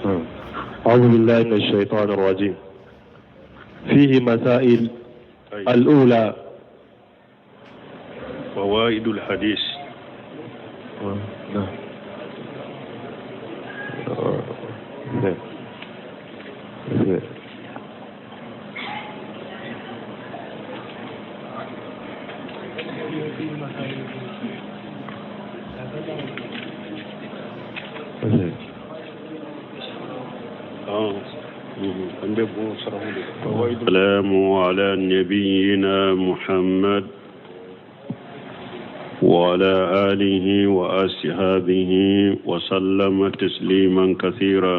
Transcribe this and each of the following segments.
أعوذ بالله من الشيطان الرجيم. فيه مسائل. الأولى فوائد الحديث. السلام على نبينا محمد وعلى آله وأصحابه وسلم تسليما كثيرا.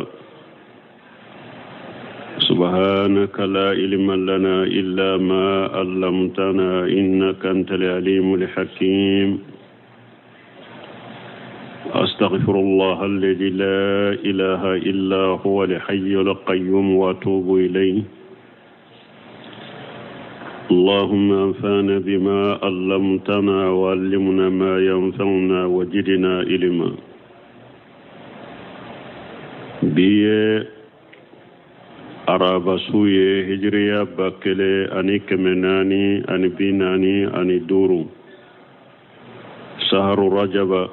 سبحانك لا علم لنا إلا ما علمتنا إنك أنت العليم الحكيم. أستغفر الله الذي لا إله إلا هو الحي القيوم وأتوب إليه. اللهم انفعنا بما علمتنا وعلمنا ما ينفعنا وزدنا علما. بيه araba suye hijriya bakele ani kemenani ani binani ani duru saharu rajaba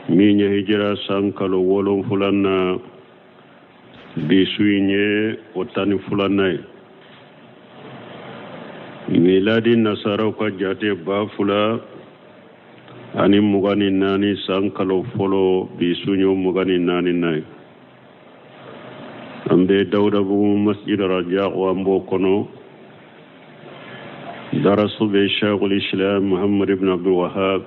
minya hijra sankalo wolon fulanna bisuye otani fulanna miladi nasara ka jate ba fula ani mugani nani sankalo folo bisunyo mugani nani nay ambe dawda bu masjid raja wa mbokono darasu be shaykhul islam muhammad ibn abdul wahhab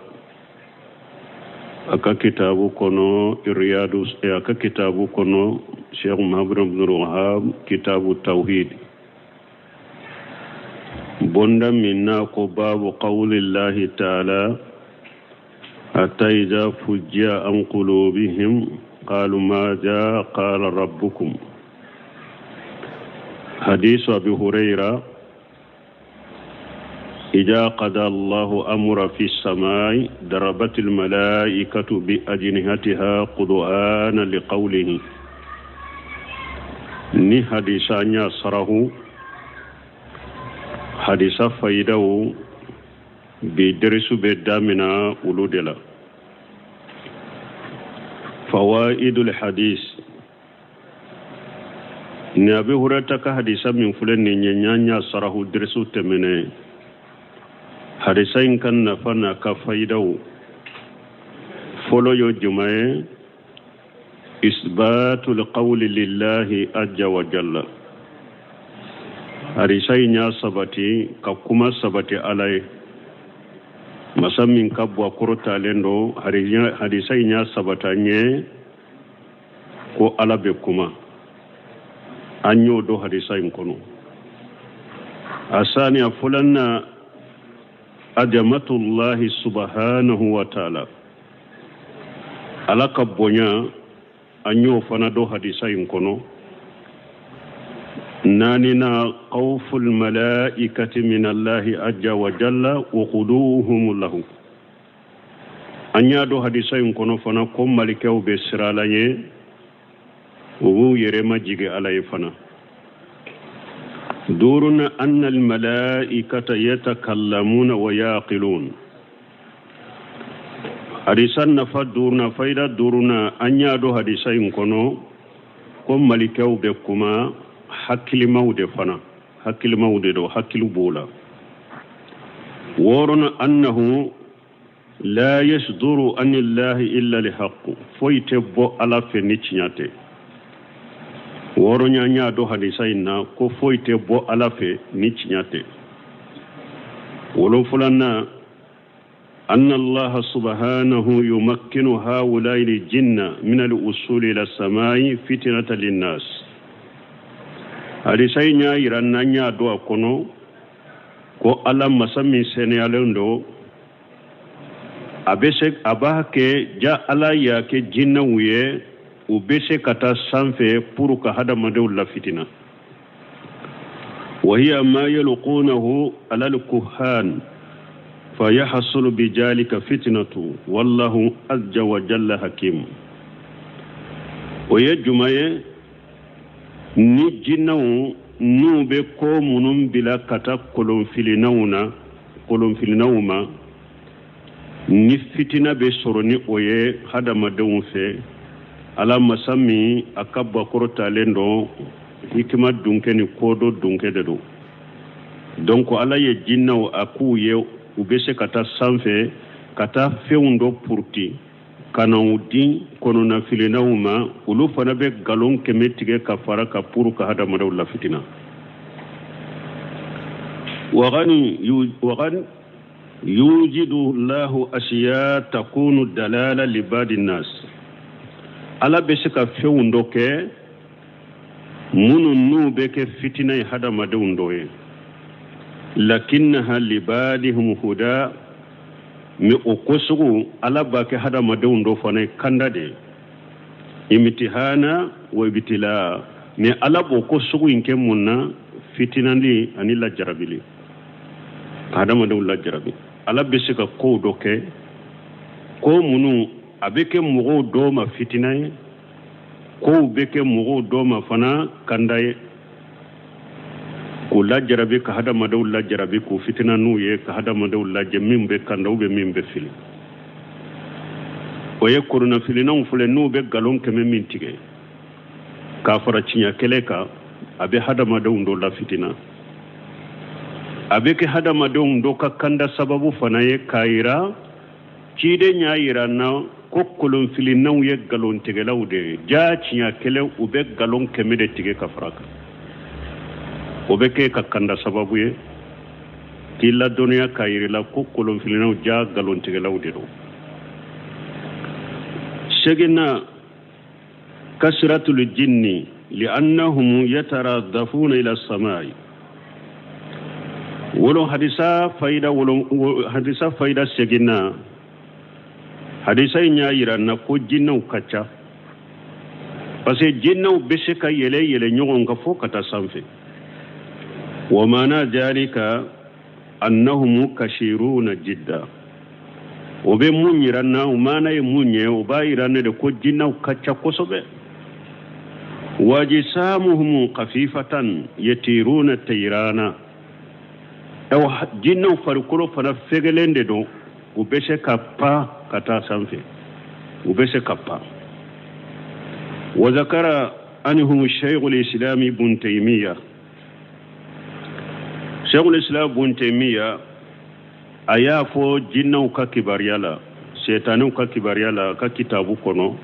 aka kitabu kono riyadus aka kitabu kono sheikh muhammad ibn abdul wahhab kitabu tauhid bonda minna ko babu qawlillahi ta'ala hatta idha fujja an qulubihim qalu ma jaa qala rabbukum. حديث أبي هريرة إذا قضى الله أمر في السماء ضربت الملائكة بأجنحتها قرآنا لقوله ni hadisanya sarahu hadisa faidawu bi derisu be damina uludela. Fawaidul hadis ni Abi Hurairah ka hadisa min fulen ni nyanya sarahu derisu temene hadisa in kan nafana ka faidawu folo yo jumae isbatul qawli lillahi azza wa jalla. Hadisa nya sabati ka kuma sabati alai masamin kabwa kurta lendo hadisa nya sabatanye ko alabe kuma anyo do hadisa in kono asani afulanna ajamatullahi subhanahu wa ta'ala alaka bonya anyo fana do hadisa in kono nanina qawful malaikati min allahi azza wa jalla wa quduhum lahu anya do hadisa in kono fana ko malikew be siralaye wo yere majige alay fana duruna anna al malaikata yatakallamuna wa yaqilun. hadisan nafa duruna faida duruna anya do hadisa in kono ko malikew be kuma hakkili mawde fana hakkili mawde do hakkilu bola woruna annahu la yasduru an illahi illa li haqq foyte bo ala fe ni cinyate woro nya do hadisa inna ko foyte bo ala fe ni cinyate wolo fulanna anna allaha subhanahu yumakkinu haula'i al-jinna min al-usuli ila as-samai fitnatan lin-nas. hadisa nya iranna nya do akono ko ala masami seneyalendo abese abake ja ala ya ke jinna wuye ubese kata sanfe pour ka hada madew la fitina wa hiya ma yalqunahu ala al-kuhan fayahsul bijalika fitnatu wallahu azza wa jalla hakim. ويجمع نجنو نوبه كومون بلا كتا كولون في النوم نفتنا بسرني ويه هذا مدون في على مسامي أكبر كرة لندو hikima dunke ni kodo dunke de do donc ala ye jinnaw akuye ubese kata sanfe kata feundo purti kana udi kono na filinawma ulu fana be galon kemetige kafara ka puru ka hada madaw la fitina وغن يوجد الله أشياء تكون دلالة لبعض الناس ala besika feundo ke munu nu beke fitina hada madawndo ye lakinnaha libadihum huda mi okosugu ala bake hada madawndo fane kandade imtihana wa ibtila ni ala bokosugu inke munna fitinandi ani la jarabili hada madawndo la jarabi ala besika ko doke ko munu abeke mugo doma fitinaye ko beke mugo doma fana kandaye ko la jarabi ka hada madaw la jarabi ko fitina nuye ka hada madaw la jamim be kandaw be mimbe fili o ye korona fili na fule nu be galon keme mintige ka fara cinya keleka abe hada madaw ndo la fitina abeke hada madaw ndo ka kanda sababu fana ye kaira cide nyaayira na kokkolon fili naw ye galon tegelawde jaaciya kele ube galon kemede tige ka faraka obeke ka kanda sababu ye tilla dunya kaayira kokkolon fili naw ja galon tegelawde do shegina kasratul jinni li'annahum yataradafuna ila as-samai wolo hadisa faida shegina hadisai nya yiranna ko jinnaw kacca parce que jinnaw bese ka yele nyogon ka fo kata sanfe wa mana dalika annahum kashiruna jidda o be mun yiranna o mana e munye o ba yiranne de ko jinnaw kacca kosobe wajisamuhum khafifatan yatiruna tayrana aw jinnaw farkulo fana fegelende do o bese ka pa kata sanfe ubese kappa wa zakara anhum shaykh al-islam ibn taymiyyah shaykh al-islam ibn taymiyyah aya fo jinnaw ka kibariyala shaytanu ka kibariyala ka kitabu kono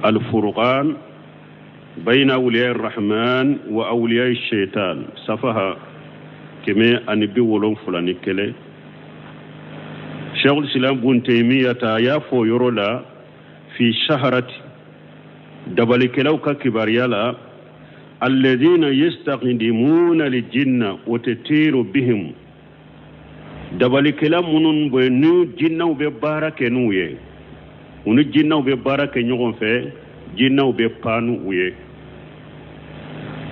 al-furqan bayna awliya ar-rahman wa awliya ash-shaytan safaha keme anibi wolon fulani kele شيخ الإسلام بن تيمية يافو يرولا في شهرة دبلك لو كباريالا الذين يستخدمون الجن وتطير بهم دبلك لمن بنو جن وببارك نويه ونو جن وببارك نيغون في جن وببانو ويه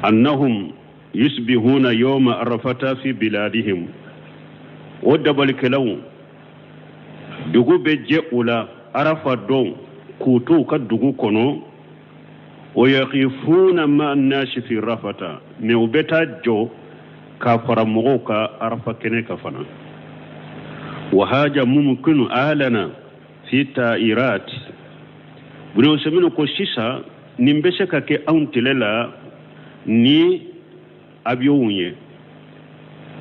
أنهم يسبحون يوم عرفة في بلادهم ودبلك لو dugu be je ula arafa don kutu ka dugu kono o yaqifuna ma an-nas fi rafata me ubeta jo ka faramugo ka arafa kene ka fana wa haja mumkinu alana fi ta'irat buno semino ko sisa nimbese ka ke auntilela ni abiyounye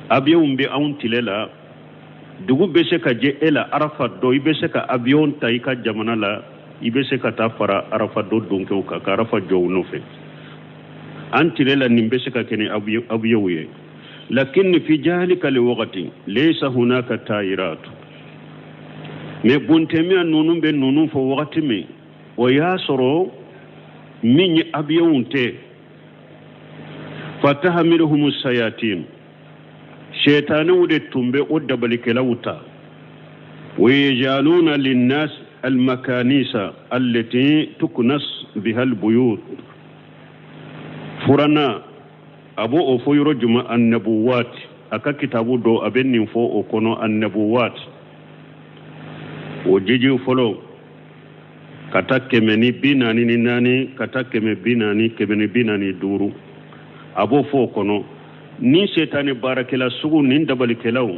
abiyumbe auntilela dugu bese ka je ela arafa do ibese ka avion tay ka jamana la ibese ka ta fara arafa do donke ka arafa jo no fe antilela nimbese ka kene abiyoye lakin fi jalika liwaqti laysa hunaka ta'irat me buntemi nunu be nunu fo waqti me o yasoro min abiyonte fatahamiluhum as-sayatin شيطانو دي تنبي ودبل كلاوتا ويجعلون للناس المكانيس التي تكنس بها البيوت فرنا أبو أفو يرجم النبوات أكا كتابو دو أبن فو أكونو النبوات وجيجي فلو kata kemeni binani ni nani kata keme binani kemeni binani duru abo fo kono ni setane barakela sugu nin dabali kelaw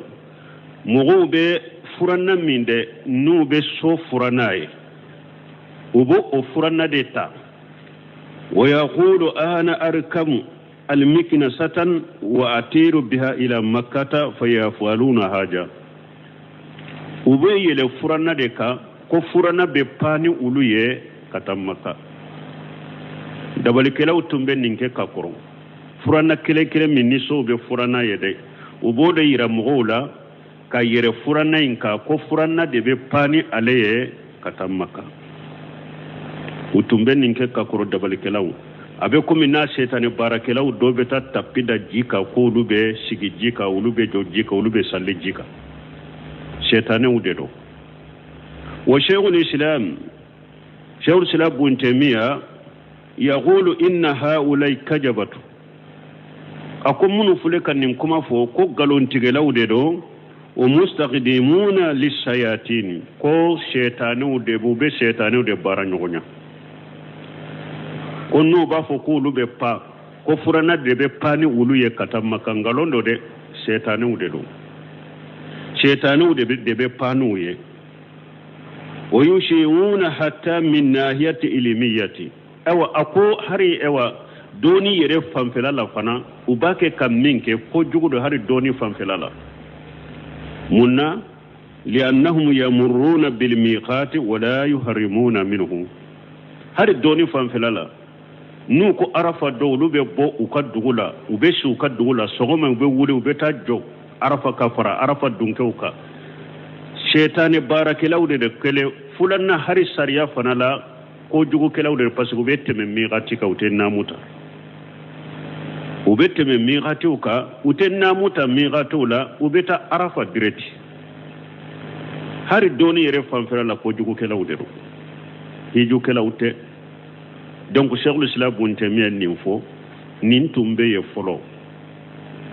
mogo be furanna minde nu be so furanaye ubo o furanna de ta wa yaqulu ana arkamu المكنسة وأتير بها إلى مكة فيفعلون حاجة وبي لفرنا دكا كفرنا بباني أولوية كتم مكة دبل كلاو تنبين نينك كاكرو فرنا كلا من نسو بفرنا يدي وبود يرمغولا كاير فرنا إنكا كفرنا دي بباني عليه كتم مكة وتنبين نينك كاكرو دبل كلاو abe komi na setane barakelaw do beta tapida jika ko lube sigi jika ulube jo jika ulube salle jika setane udedo wa shaykhul islam ibn taymiya yaqulu inna haulai kajabatu akum munu fuleka nin kuma fo ko galon tigelaw dedo o mustaqdimuna lisayatin ko setane ude bube setane ude baranyonya konno ba fo ko lube pa ko furana de be pani ulu ye katam makangalondo de setane ude do setane ude de be panu ye o yushiuna hatta min nahiyati ilmiyati awa ako hari ewa doni yere famfelala fana ubake kamminke ko jugudo hari doni famfelala munna li'annahum yamurruna bil miqati wa la yuharrimuna minhu hari doni famfelala nu ko arafa do lube bo ukadugula ube su ukadugula sogoma ube wule ube tajjo arafa kafara arafa dunkeuka shetane barakilawde de kele fulanna hari sariya fanala ko jugu kelawde parce que ube teme miqati ka uten namuta ube teme miqati uka uten namuta miqatula ube ta arafa direti hari doni yere fanfera la ko jugu kelawde do hiju kelawte donc cheikhul islam ibn taymiya ninfo nin tumbe ye folo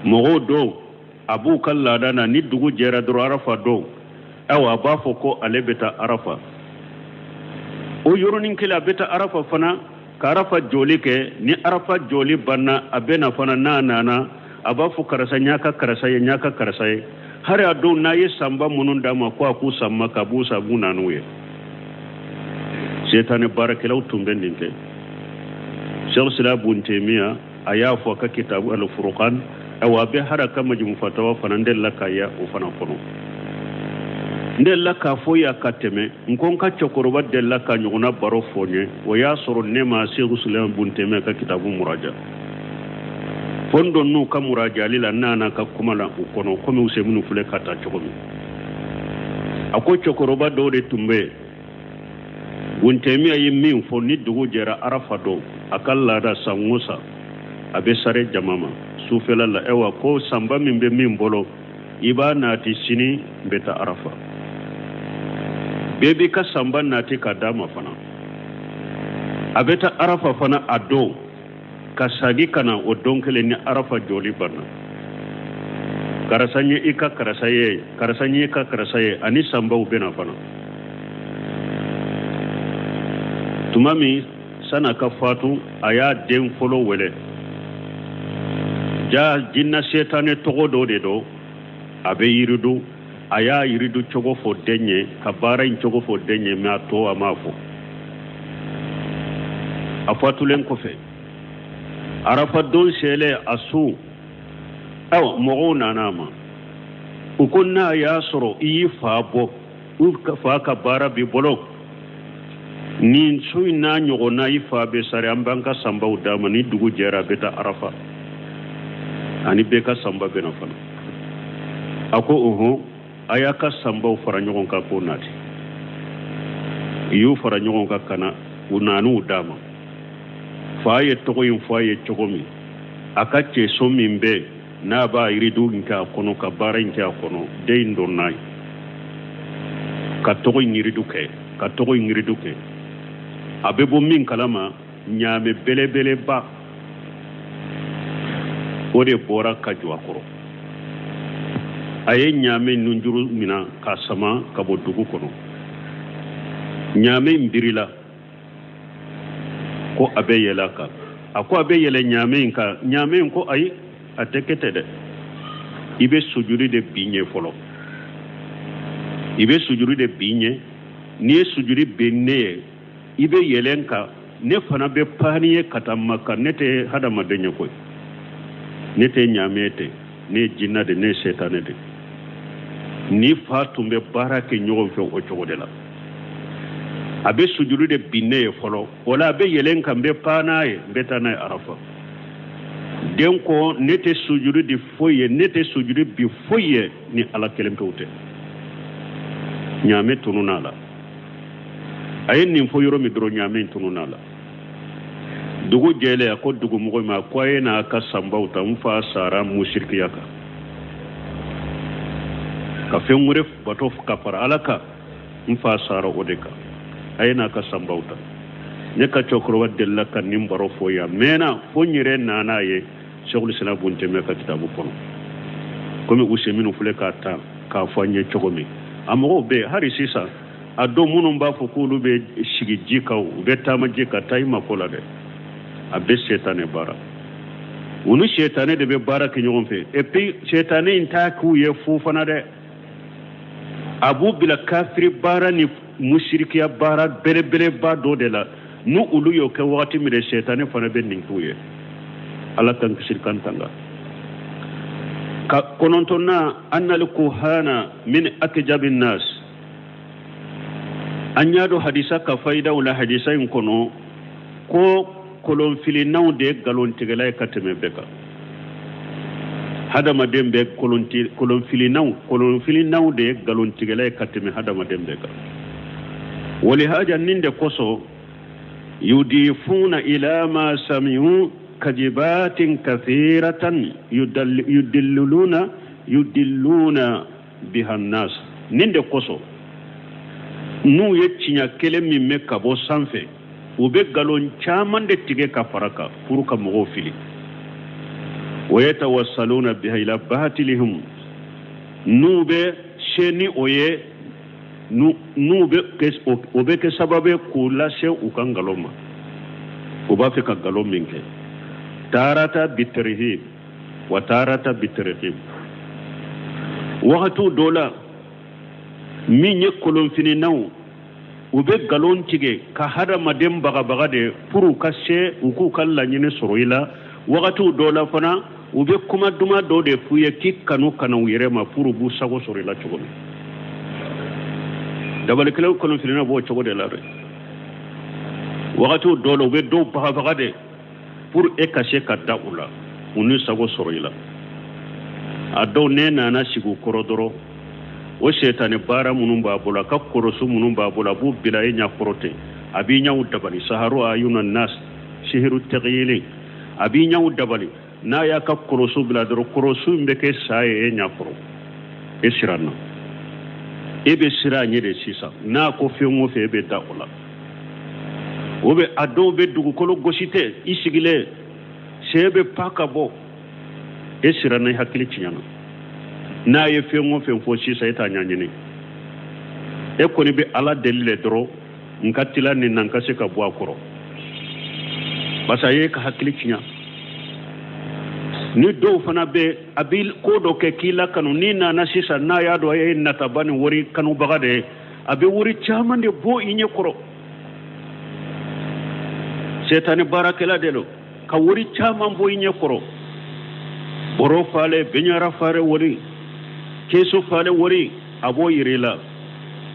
mogo do abu kalla dana ni dugu jera do arafa do awa ba fo ko ale beta arafa o yoronin kila beta arafa fana ka arafa joli ke ni arafa joli banna abena fana nana aba fo karasa nyaka karasa hari ado na ye samba munun dama ko aku samma kabusa bunanuye setane barakelaw tumbe ninte Cheikh Islam ibn Taymiya aya fo ka kitabu al-Furqan awa be haraka majmu fatawa fanande lakaya o fana kono ndel laka fo ya kateme nkon ka chokoroba de laka nyuna baro fonye o ya soro nema Cheikh Islam ibn Taymiya ka kitabu muraja fondo nu ka muraja lila nana ka kumala kono komi usemunu fule kata chokomi ako chokoroba do de tumbe ibn Taymiya yimmin fo ni dugu jera arafa do akalla da sangusa abe sare jamama sufela la ewa ko samba min be min bolo iba nati sini beta arafa bebi ka samba nati ka dama fana abeta arafa fana ado ka sagi kana o donkele ni arafa joli bana karasanye ika karasaye ani samba ubena fana tumami sana ka fatu aya den folo wele ja jinna setane togo do de do abe yiridu aya yiridu chogo fo denye ka bara in chogo fo denye ma to amafo afatu len ko fe arafa don shele asu aw mogona nama ukunna yasro yi fabo uka fa ka bara bi bolo nin suina nyogona ifa be sare ambanka samba udama ni dugu jera beta arafa ani beka samba bena fana ako ayaka samba fara nyogon ka ko nati yu fara nyogon ka kana unanu udama faye togo yin faye chogomi akache somi mbe na ba iridu nka kono ka bara nka kono de indonai ka togo ngiridu ke abebo min kalama nyame belebele ba ode bora kajwa koro aye nyame nunjuru mina kasama kabo dugu kono nyame mbirila ko abe yelaka ako abe yele nyamen ka nyamen ko ay atekete de ibe sujudi de bigne folo ibe sujudi de bigne ni sujudi benne ibe yelenka ne fana be paniye katamaka nete hada madenya koy nete nyamete ne jinna de ne setane de ni fatumbe barake nyogo fe o cogo de la abe sujudi de binne folo wala abe yelenka be panaye betana arafa denko nete sujudi de foye nete sujudi bi foye ni ala kelempewte nyame tununala ayen nin fo yoro mi dro nyame tununala dugu jele ko dugu mo ma ko na ka sambauta mfa sara mushrikiyaka ka femure bato ka fara alaka mfa sara odeka ayena ka sambauta ne ka chokro wadella kan nimbaro fo ya mena fo nyire nana ye shaykhul islam bunte me ka kitabu kono komi useminu fule ka ta ka fanye chogomi amoro be hari sisa ado munum ba fo kulu be shigi jikaw be tama jika tayma kola de abe shetane bara unu shetane de be bara ke nyom fe et puis shetane inta ku ye fu fana de abu bila kafiri bara ni mushrikiya bara bere bere ba do de la nu ulu yo ke wati mi de shetane fana be nin ku ye ala tan shirkan tanga ka konontona annal kuhana min akjabin nas anyado hadisa ka faida wala hadisa in kono ko kolon filinaw de galon tigelay kateme beka hadama dembe kolon filinaw de galon tigelay kateme hadama dembe ka wali haja ninde koso yudifuna ila ma sami'u kajibatin kathiratan yudilluna biha nas ninde koso nu yecinya kelemi mekka bo sanfe ube galon chaman de tige ka faraka furuka mo fili wayatawassaluna biha ila batilihim nube sheni oye nube kes obe ke sababe kula she ukangaloma uba fe ka galominke tarata bitrihib wa tarata bitrihib waqtu dola minye kolon fini naw ube galon tige ka hada madem baga de puru kashe uku kala nyine soroila wakati dola fana ube kuma duma do de fuye kikanu kana wirema puru bu sago soroila chogomi dabal kelaw kono filina bo chogo de la re wakati dola ube do baga de pour e kashe ka daula unu sago soroila ado ne nana sigu korodoro o shetane bara munum babula ka korosu munum babula bu bila nya korote abi nyaw dabali saharu ayunan nas shihru taghyili abi nyaw dabali na ya ka korosu bila dro korosu mbeke saye nya koro esirana ebe sira nyede sisa na ko fengo fe be daula obe ado be dugu kolo gosite isigile sebe pakabo esirana hakili chinyana na ye fengo fen fo sisa eta nyanyini e koni be ala delile dro nkatila ni nankase ka bo akoro basa ye ka hakili chinya ni do fana be abil ko do ke kila kanu ni na sisa na ya do ye natabani wori kanu bagade abe wori chamande bo inye koro setani barakela delo ka wori chaman bo inye koro boro fale benyara fare wori keso fale wori abo yirela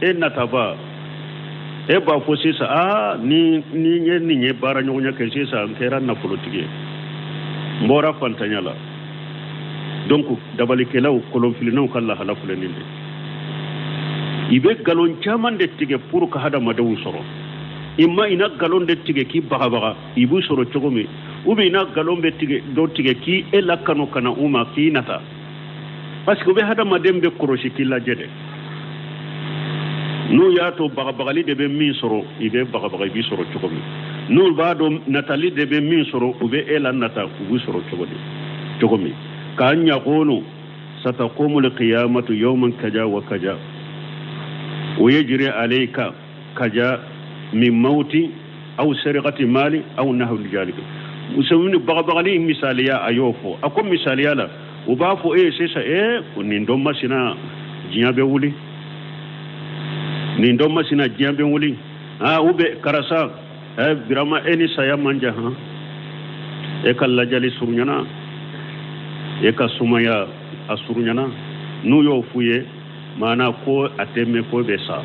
e nataba e ba fo sisa ni nye bara nyonya ke sisa nkera na politique mbora fantanyala donc dabali kelaw kolon filinaw kala hala fuleninde ibe galon chaman de tige pour ka hada madawu soro imma ina galon de tige ki baga ibu soro chogomi ubi ina galon be tige do tige ki elakano kana uma ki nata parce que be hada madembe koroshi kila jede no yato bagali de be min soro ibe baga bi soro chogomi no bado natali de be min soro ube ela nata ubu soro chogomi kanya kono sataqumu alqiyamatu yawman kaja wa kaja ويجري عليك كجا من موت أو سرقة مال أو نحو ذلك مسوين بغبغلي مثاليا أيوفو أكون مثاليا لا وبافو سيسا ونندوم سنا جيابي ولي نندوم سنا جيابي ولي وبي كرسا برama eni saya manja eka lajali surunyana eka sumaya asurunyana nuyo fuye mana ko ateme ko besa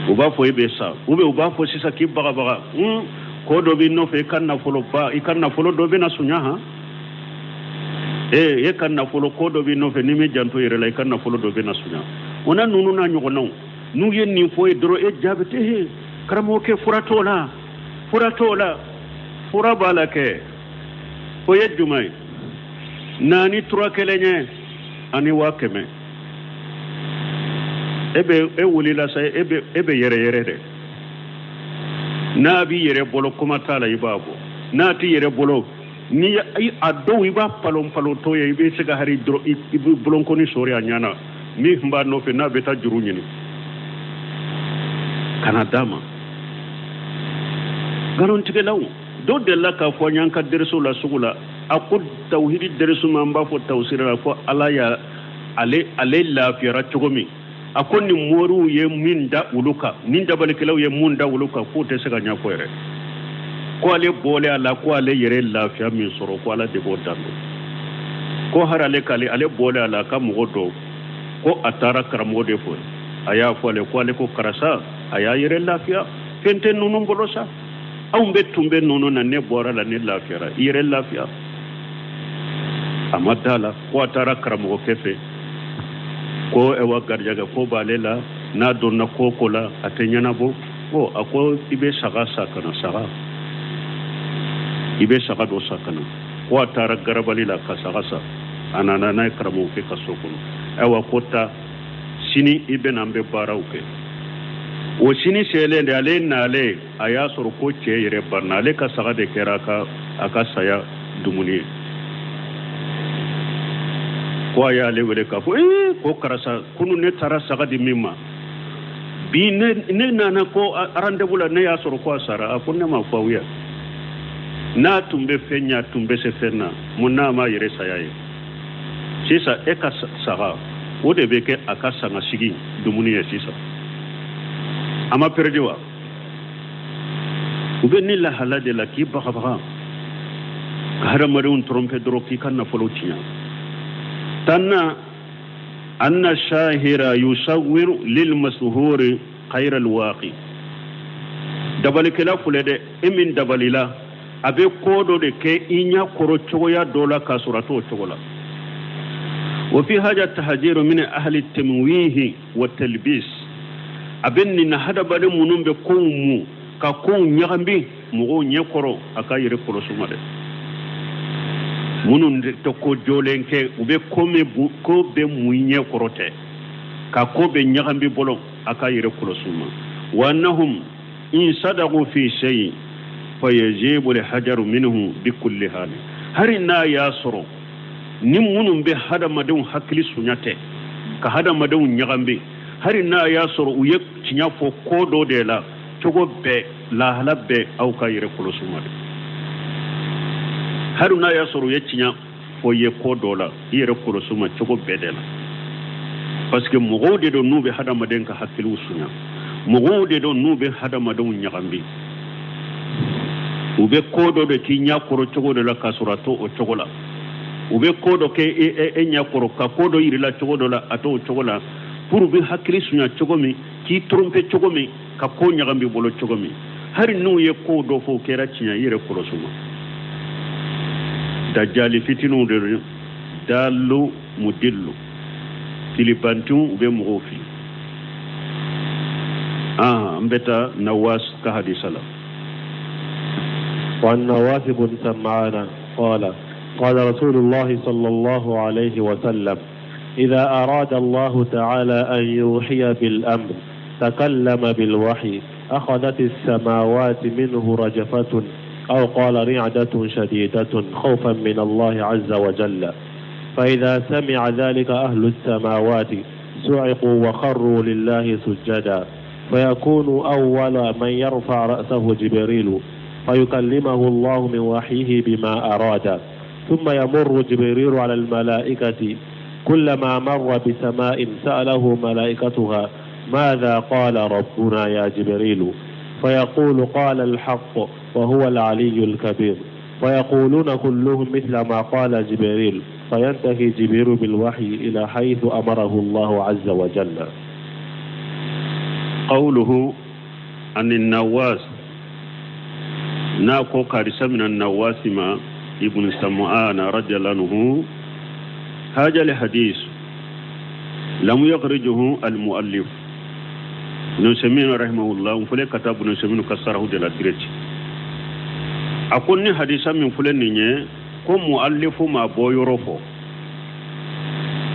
uba fo besa ube uba fo sisa kibaga baga ko do bi no fe kanna folo ba ikanna folo do be na sunya e kanna folo ko do bi no fe nimi janto yere la ikanna folo do be na sunya ona nunu na nyugo non nu yen ni fo dro e jabete karamo ke furatola furabala ke fo yedumay nani trois kelenye ani wakeme ebe wuli la say ebe yere de nabi yere bolo kuma tala ibabo nati yere bolo ni ay ado iba palom to ye ibe sega hari dro ibu bolon koni sori anyana mi mba no fe na beta juru nyini kanadama garon tike law do de la ka fo nyanka derso la sugula akut tawhidi derso mamba fo tawsira ko ala ya ale la fiara chogomi akoni moru ye minda uluka ninda balkelaw ye munda uluka ko te sega nya ko yere ko ale bole ala ko ale yere la fia min soro ko ala de bodando ko harale kale ale bole ala ka mugodo ko atara karamo de fo aya fo ale ko karasa aya yere la fia fente nunu bolosa awumbe tumbe nunu na ne bora la ne la fia yere la fia amadala ko atara karamo kefe ko ewa garjaga ko balela na donna ko kola atenyana bo ko ako ibe saga sakana saga ibe saga do sakana ko atara garabali la kasagasa anana na karamo ke kasokolo ewa kota sini ibe nambe barawke o sini sele de ale nale aya sor ko che yere barnale ka saga de keraka aka saya dumuni ko ya le wele ka fo ko karasa kunu ne tara saga di mimma bi ne nana ko rendez-vous la ne ya soro ko sara ko ne ma fawiya na tumbe fenya tumbe se fenna munna ma yere sayaye sisa e ka saga o de be ke aka sanga sigi dumuni ya sisa ama perdiwa ube ni la halade la ki ba ba hada marun trompe dro ki kan na folo tinya تنا أن الشاهر يصور للمسهور خير الواقي دبل كلا فلده إمن دبل لا أبي كودو دك إنيا كروتشويا دولا كاسوراتو تشولا وفي هذا التحذير من أهل التمويه والتلبيس أبني نهدا بدي منهم بكومو ككون يغمبي مغو نيكورو أكاير كروسوماده munun to ko jolenke ube kome ko be muinye korote ka ko be nyagambi bolo aka yire kulosuma wa annahum in sadaqu fi shay fa yajibu al hajaru minhu bi kulli hal harina yasru nim munun be hada madun hakli sunyate ka hada madun nyagambi harina yasru uyek cinya fo kodo de la togo be la halabbe au ka yire kulosuma haruna ya soro ya cinya fo ye ko dola yere ko suma cogo bedela parce que mo de do nube hada maden ka hakilu sunya mo de do nube hada madon nyagambi ube ko do de kinya ko cogo de la kasurato o cogo la ube ko do ke e nya ko ka ko do yiri la cogo do la ato cogo la pour be hakili sunya cogo mi ki trompe cogo mi ka ko nyagambi bolo cogo mi hari nu ye ko do fo kera cinya yere ko suma dajjali fitinu de dalu mudillu filibantu be mugofi mbeta nawas ka hadisala والنواس بن سمعان قال رسول الله صلى الله عليه وسلم إذا أراد الله تعالى أن يوحي بالأمر تكلم بالوحي أخذت السماوات منه رجفة أو قال رعدة شديدة خوفا من الله عز وجل فإذا سمع ذلك أهل السماوات سعقوا وخروا لله سجدا فيكون أول من يرفع رأسه جبريل فيكلمه الله من وحيه بما أراد، ثم يمر جبريل على الملائكة، كلما مر بسماء سأله ملائكتها ماذا قال ربنا يا جبريل؟ فيقول قال الحق وهو العلي الكبير، فيقولون كلهم مثل ما قال جبريل، فينتهي جبريل بالوحي إلى حيث أمره الله عز وجل. قوله عن النواس ناكو كارثة من النواس ما ابن سمعان رضي الله عنه، هذا الحديث لم يخرجه المؤلف نسمين رحمه الله فلي كتاب نسمين كسره de la direct أكون حديثا من فلان كم مؤلف ما بويروفو،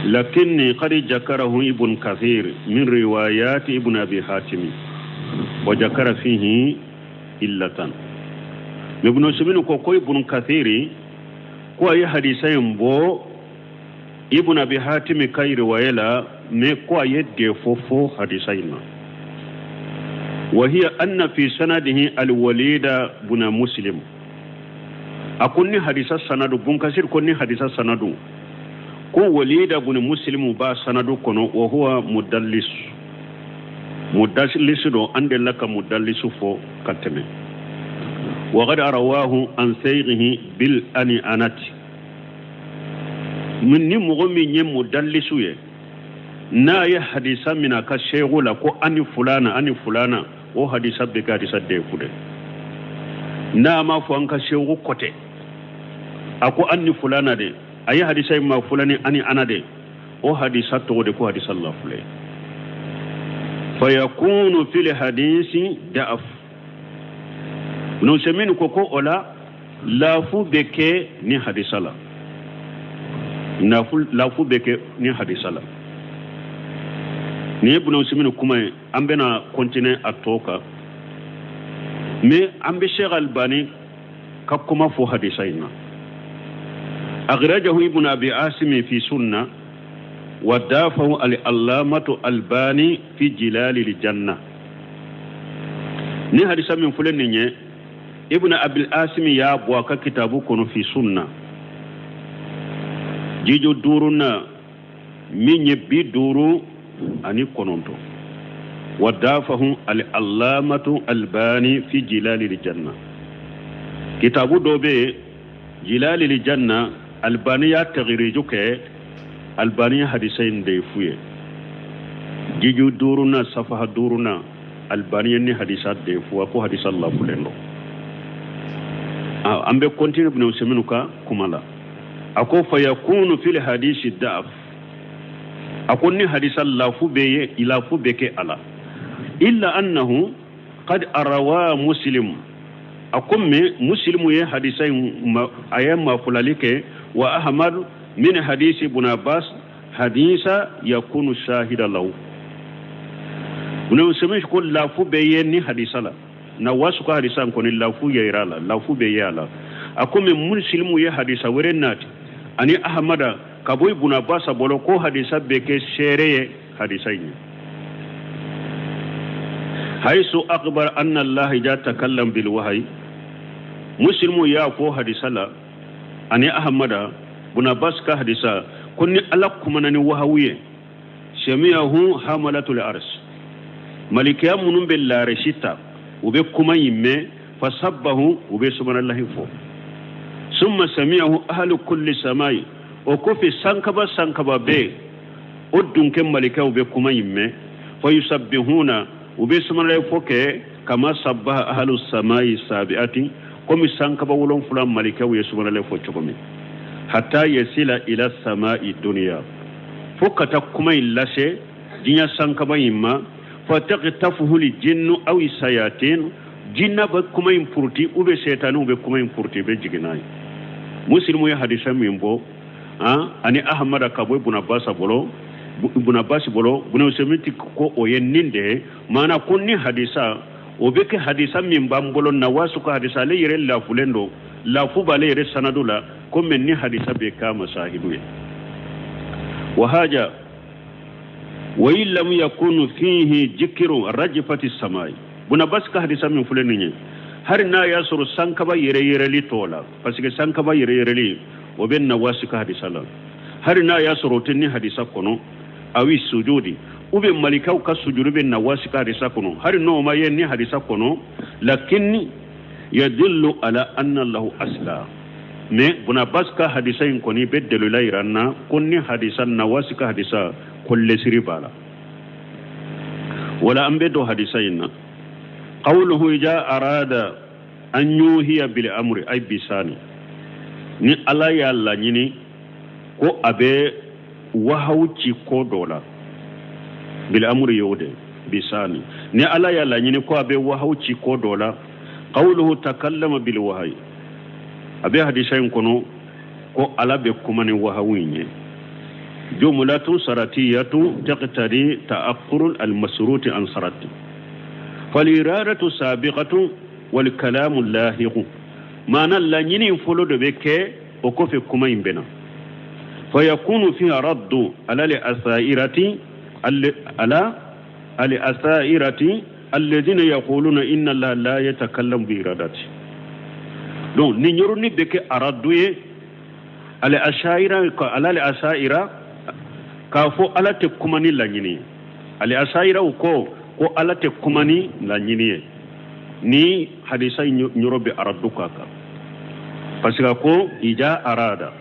لكن قد ذكره ابن كثير من روايات ابن أبي حاتم وذكر فيه إلة. ابن سمين كوكو ابن كثير كوي حديثين بو ابن أبي حاتم كاي رواية مكوى يدي فوفو حديثين، وهي أن في سنده الوليد بن مسلم. أكوني حديث السند بن كثير كوني حديث السند كو وليد بن مسلم با سند كنو وهو مدلس دو عند لك مدلس فو كتمه، وقد رواه عن سيغه بالأنئنة من مغمي مدلس na ya hadisa mina ka shegula ko ani fulana o hadisa be ka hadisa de fude na ma fu an ka shegu kote ako ani fulana de ayi hadisa ma fulani ani anade o hadisa to de ko hadisa Allah fulay fa yakunu fil hadisi da'af no semin ko ola la fu beke ni hadisa la na fu la fu beke ni hadisa la ni ibn Usaymin kuma an bena continuer a toka mais an bi Sheikh Albani ka kuma fo hadisaina akhrajahu ibn Abi Asim fi sunna wa dafahu al-allamatu Albani fi jilal al-janna. ni hadisa min fulen ni ibn Abi Asim ya bo ka kitabu kono fi sunna jijo duruna min bi duru ani kononto wadafahu al-allamatu Albani fi jilal al-janna. kitabu dobe jilal al-janna Albani ya tagiriju ke Albani hadisain de fuye jiju duruna safaha duruna Albani ni hadisat de fuwa ko hadis Allah fulendo ambe continue ibn Usaymin ka kumala ako fa yakunu fil hadisi da'af أكون حديث الله فبيه إلى فبك على إلا أنه قد أروى مسلم أكون مسلم حديثين أيام فلالك وأحمد من حديث ابن عباس حديثا يكون شاهدا له ونسميه كل لا فبيه ني حديث لا نواسك حديثا كون لا فبيه يرالا لا فبيه لا أكون مسلم حديث ورنات أني أحمد kaboy buna basa bolo ko hadisa beke shereye hadisayni haythu akhbar anna Allah ja takallam bil wahyi muslimu ya ko hadisala ani ahmada buna baska hadisa kunni alakum nani wahawiye shamiyahu hamalatul ars malikiya munum bil larishita ube kuma yimme fasabbahu ube subhanallahi fo summa samiyahu ahlu kulli samai o kofi sankaba be o dunken malikaw be kuma yimme fa yusabbihuna u be sumala foke kama sabbaha ahlus samai sabiati komi sankaba wolon fulan malikaw ye sumala fo chokomi hatta yasila ila samai dunya fokata kuma illase dinya sankaba yimma fa taqtafuhu li jinnu aw sayatin jinna ba kuma impurti u be setanu be kuma impurti be jiginay muslimu ya hadisa mimbo ani ahmada kaboy buna basa bolo buna Usaymin ko oyenninde mana kunni hadisa o beke hadisa min bambolo na wasu ko hadisa le yere la fulendo la fubale yere sanadula ko men ni hadisa be kama sahibu wa haja وإن لم يكن فيه ذكر رجفة السماء بنا بس كهدي سامي فلنيني هرنا يسر سانكبا يري تولا بس سانكبا يري وبين نواسي كهدي سلام هرنا يسر تني حديثا كنو أوي سجودي وبين ملكاو كسجود بين نواسي كهدي سكنو هرنا ما يني حديثا كنو لكن يدل على أن الله أسلا mais buna baska hadisa in koni beddelu layranna konni hadisa nawasika hadisa kulle siri bala wala ambedo hadisa inna qawluhu ja arada an yuhiya bil amri ay bisani ni ala ya Allah nyini ko abe wahauci ko dola bil amri yode bisani ni ala ya Allah nyini ko abe wahauci ko dola qawluhu takallama bil wahyi abe hadisayin kono ko ala be kumani wahawinye jumlatun saratiyatu taqtadi ta'akhur al-masrut an sarati faliradatu sabiqatu wal kalamu lahiq mana la nyini folo de beke o ko fe kuma imbena fayakunu fiha raddu ala al-asairati ala al-asairati alladhina yaquluna inna allaha la yatakallamu bi iradati donc ni ñoruni beke araduye ale ashaira ko alale asaira ka fo alate kumani la ñini ale asaira ko alate kumani la ñini ni hadisa ñorobe aradu kaka parce que ko ija arada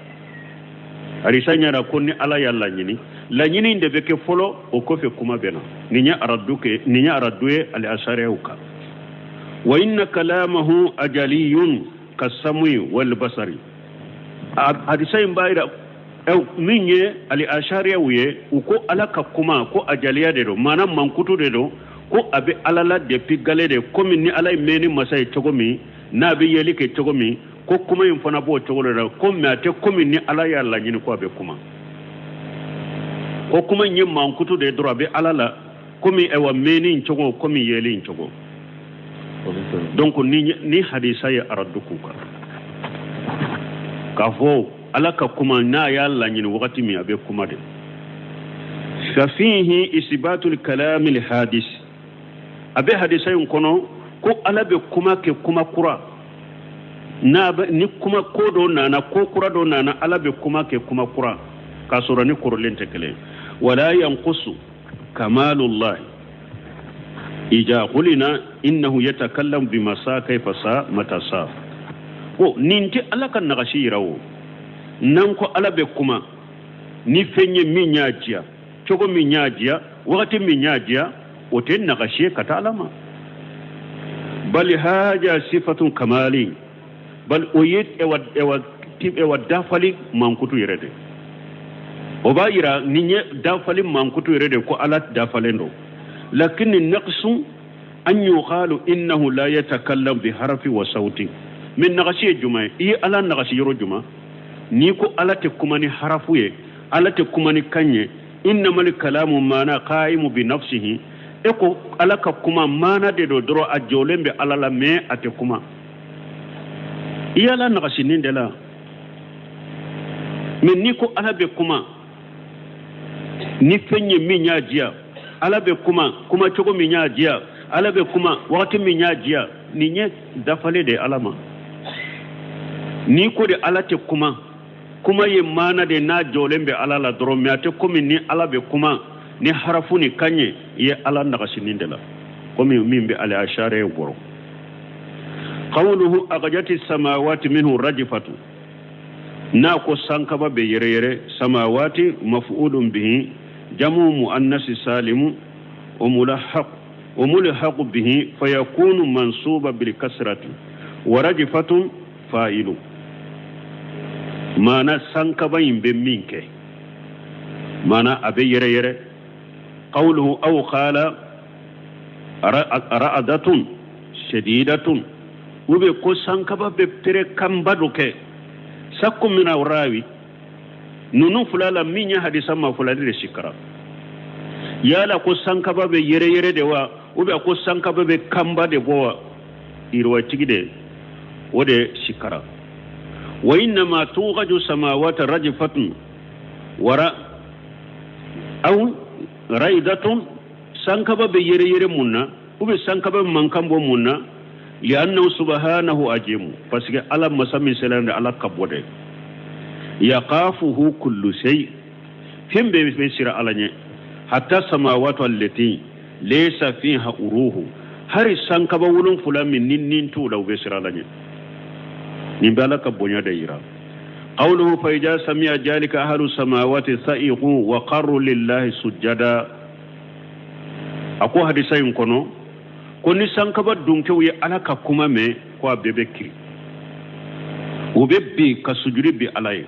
hadisa ñara ko ni ala yalla ñini la ñini de beke folo o ko fe kuma bena ni nya araduye ale asaira ka wa inna kalamahu ajaliyun kasamui wal basari hadisai mbaira minye ali ashariya wuye uko alaka kuma ko ajaliya de do mana mankutu de do ko abe alala depuis gale de comme ni alay meni masay togomi na be yeli ke togomi ko kuma yin fana bo togolo da ko mate comme ni ala ya Allah nyini ko abe kuma ko kuma nyi mankutu de do abe alala comme e wa meni togo comme yeli togo donc ni hadisa ya araduku ka fo alaka kuma na ya Allah nyini wakati mi abe kuma de fa fihi isbatul kalam al hadis abe hadisa yin kono ko alabe kuma ke kuma kura na ni kuma ko do nana ko kura do nana alabe kuma ke kuma kura ka sura ni kurlente kele wala yanqusu kamalullah ija qulina innahu yatakallamu bima sa kayfa sa mata sa ko ninti alaka nagashi rawo nan ko alabe kuma ni fenye minyajia chogo minyajia wakati minyajia oten nagashi kata alama bal haja sifatun kamali bal oyet ewa dafali mankutu yerede obayira ninye dafali mankutu yerede ko alat dafalendo لكن النقص أن يقال إنه لا يتكلم بحرف وصوت من نغشي الجمعة إيه ألا نغشي يرو جمعة نيكو ألا تكمني حرفوه ألا تكمني كنيه إنما الكلام مانا قائم بنفسه إيكو ألا كما مانا دو درو أجولين بألا لمي أتكما إيه ألا نغشي نندلا من نيكو ألا بكما نفني من ياجيا alabe kuma chogo minyajia alabe kuma wakati minyajia ninye dafale de alama ni ko de alate kuma ye mana de na jolembe alala drome ate komi ni alabe kuma ni harafu ni kanye ye ala nagasinindela komi mimbe ala ashare goro qawluhu agajati samawati minhu rajfatu na ko sankaba be yere samawati maf'ulun bihi جمع مؤنث سالم وملحق به فيكون منصوبا بالكسرة ورجفة فاعل معنى سنكبين بمينك معنى أبي يري قوله أو قال رعدة شديدة وبيكو سنكبا ببتر كمبادوك سكو من الراوي nunu fulala minya hadisa ma fulali de shikara yala ko sankaba be yere de wa ube ko sankaba be kamba de bo irwa tigide wode shikara wa inna ma tughaju samawati rajfatun wara aw raidatun sankaba be yere munna ube sankaba mankambo munna li'annahu subhanahu ajimu parce que ala masami selande ala kabode yaqafuhu kullu shay himbe be sira alanye hatta samawati allati laysa fiha uruhu hari sankaba wulun fula min ninnin to da be sira alanye ni bala kabonya da ira qawluhu fa ija sami'a jalika ahlu samawati sa'iqu wa qarru lillahi sujada ako hadisayin kono koni sankaba dunke wi alaka kuma me ko bebe kiri o bebbi ka sujuri bi alay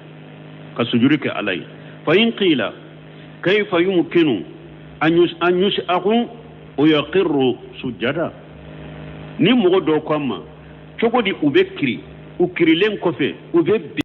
ka sujuri ke alay fa in qila kayfa yumkinu an yus'aqu wa yaqirru sujada ni mo do kama chogodi ubekiri ukirilen kofe ubebbi